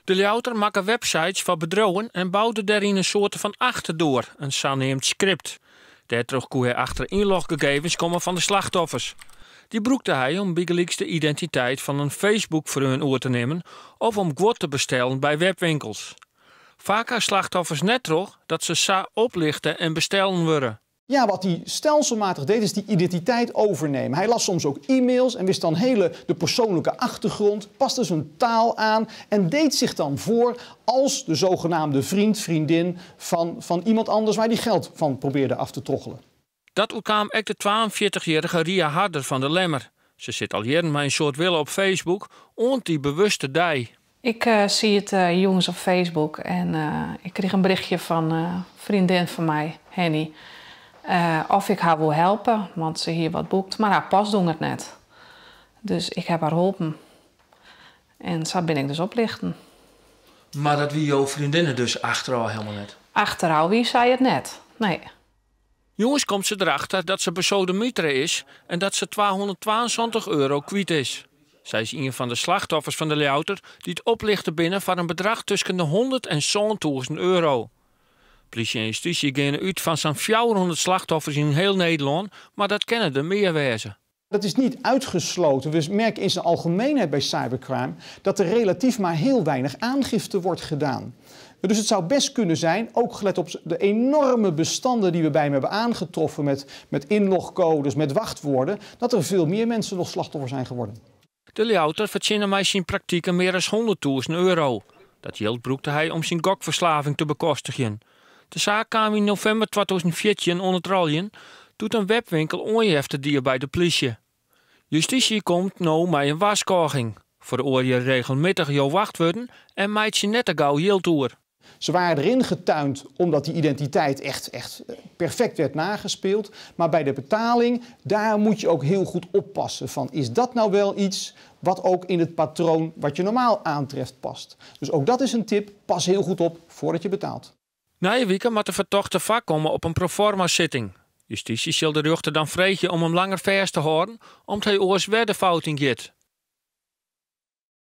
De Ljouter maken websites voor bedrijven en bouwde daarin een soort van achterdoor, een zogenaamd script. Daardoor kon hij achter inloggegevens komen van de slachtoffers. Die broekte hij om bijgelijks de identiteit van een Facebook-vriend oor te nemen of om gwot te bestellen bij webwinkels. Vaak hebben slachtoffers net toch dat ze oplichten en bestellen worden. Ja, wat hij stelselmatig deed is die identiteit overnemen. Hij las soms ook e-mails en wist dan de persoonlijke achtergrond, paste zijn taal aan en deed zich dan voor als de zogenaamde vriendin van iemand anders waar hij geld van probeerde af te troggelen. Dat kwam ook de 42-jarige Ria Harder van de Lemmer. Ze zit al jaren met een soort willen op Facebook, ont die bewuste dij. Ik zie het jongens op Facebook en ik kreeg een berichtje van een vriendin van mij, Henny. Of ik haar wil helpen, want ze hier wat boekt, maar haar pas doet het net. Dus ik heb haar geholpen. En zo ben ik dus oplichten. Maar dat wie jouw vriendinnen dus achteraf helemaal net? Achteraf wie zei het net, nee. Jongens komt ze erachter dat ze besodemieter is en dat ze €222 kwijt is. Zij is een van de slachtoffers van de Ljouter die het oplichten binnen van een bedrag tussen de 100 en €100.000. Politie en justitie gaan uit van zo'n 400 slachtoffers in heel Nederland, maar dat kennen er meer wezen. Dat is niet uitgesloten. We merken in zijn algemeenheid bij cybercrime dat er relatief maar heel weinig aangifte wordt gedaan. Dus het zou best kunnen zijn, ook gelet op de enorme bestanden die we bij hem hebben aangetroffen met inlogcodes, met wachtwoorden, dat er veel meer mensen nog slachtoffer zijn geworden. De Ljouter verzinnen mij zijn praktijken meer dan €100.000. Dat geld broekte hij om zijn gokverslaving te bekostigen. De zaak kwam in november 2014 onder het rollen, doet een webwinkel onjefte die bij de politie. Justitie komt nou met een waarschuwing. Voor de oor je regelmatig jouw wachtwoorden en maakt je net een gauw heel toer. Ze waren erin getuind omdat die identiteit echt perfect werd nagespeeld. Maar bij de betaling, daar moet je ook heel goed oppassen. Van, is dat nou wel iets wat ook in het patroon wat je normaal aantreft past? Dus ook dat is een tip. Pas heel goed op voordat je betaalt. Na je weekend moet de vertochte vak komen op een proforma-zitting. Justitie zal de rechter dan vregen om hem langer vast te houden, omdat hij oors weer de fout in gaat.